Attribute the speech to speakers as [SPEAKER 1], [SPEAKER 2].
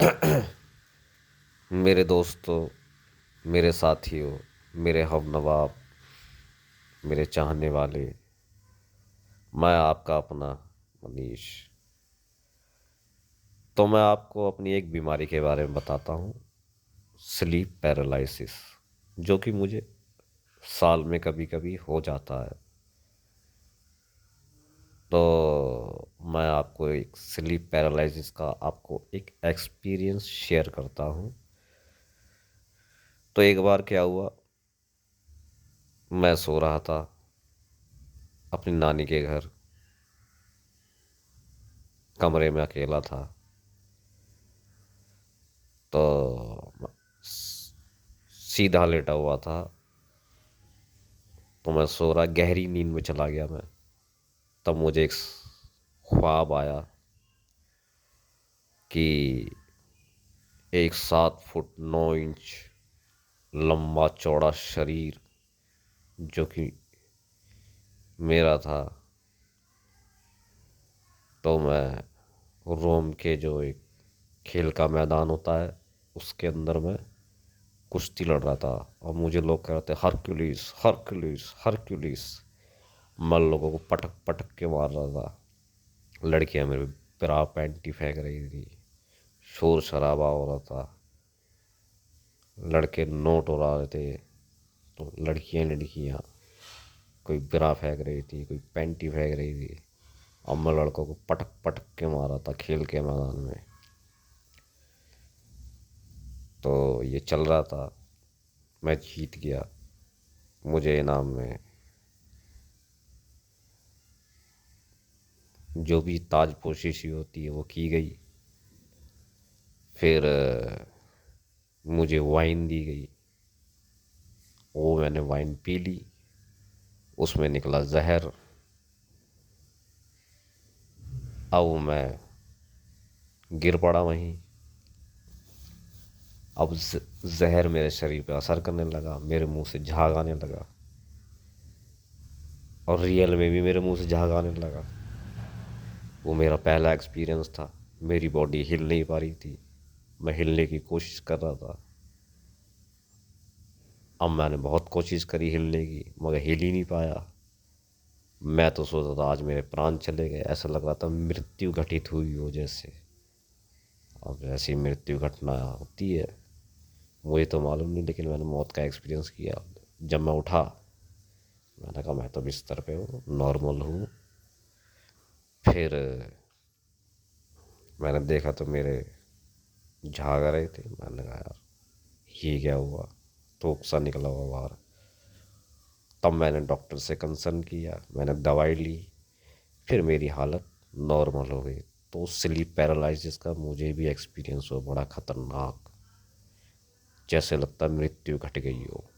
[SPEAKER 1] मेरे दोस्तों, मेरे साथियों, मेरे हमनवाब, मेरे चाहने वाले, मैं आपका अपना मनीष। तो मैं आपको अपनी एक बीमारी के बारे में बताता हूँ, स्लीप पैरालिसिस, जो कि मुझे साल में कभी कभी हो जाता है। तो मैं आपको एक स्लीप पैरालिसिस का आपको एक एक्सपीरियंस शेयर करता हूँ। तो एक बार क्या हुआ, मैं सो रहा था अपनी नानी के घर, कमरे में अकेला था। तो सीधा लेटा हुआ था। तो मैं सो रहा, गहरी नींद में चला गया मैं। तब मुझे एक ख्वाब आया कि एक 7 फुट 9 इंच लंबा चौड़ा शरीर जो कि मेरा था। तो मैं रोम के जो एक खेल का मैदान होता है उसके अंदर मैं कुश्ती लड़ रहा था। और मुझे लोग कह रहे थे हरक्यूलिस हरक्यूलिस हरक्यूलिस। मैं लोगों को पटक पटक के मार रहा था। लड़कियां मेरे ब्रा पैंटी फेंक रही थी, शोर शराबा हो रहा था, लड़के नोट उड़ा रहे थे। तो लड़कियां लड़कियां कोई ब्रा फेंक रही थी, कोई पैंटी फेंक रही थी। और मैं लड़कों को पटक पटक के मारा था खेल के मैदान में। तो ये चल रहा था, मैं जीत गया। मुझे इनाम में जो भी ताजपोशी सी होती है वो की गई। फिर मुझे वाइन दी गई, वो मैंने वाइन पी ली। उसमें निकला जहर। अब मैं गिर पड़ा वहीं। अब जहर मेरे शरीर पे असर करने लगा, मेरे मुंह से झाग आने लगा। और रियल में भी मेरे मुंह से झाग आने लगा। वो मेरा पहला एक्सपीरियंस था। मेरी बॉडी हिल नहीं पा रही थी। मैं हिलने की कोशिश कर रहा था। अब मैंने बहुत कोशिश करी हिलने की, मगर हिल ही नहीं पाया। मैं तो सोचता था आज मेरे प्राण चले गए, ऐसा लग रहा था मृत्यु घटित हुई हो जैसे। अब ऐसी मृत्यु घटना होती है मुझे तो मालूम नहीं, लेकिन मैंने मौत का एक्सपीरियंस किया। जब मैं उठा, मैंने कहा मैं तो बिस्तर पे हूँ, नॉर्मल हूँ। फिर मैंने देखा तो मेरे झाग रहे थे। मैंने कहा यार ये क्या हुआ, तो सा निकला हुआ बाहर। तब मैंने डॉक्टर से कंसर्न किया, मैंने दवाई ली। फिर मेरी हालत नॉर्मल हो गई। तो स्लीप पैरालिसिस का मुझे भी एक्सपीरियंस हुआ, बड़ा खतरनाक, जैसे लगता मृत्यु घट गई हो।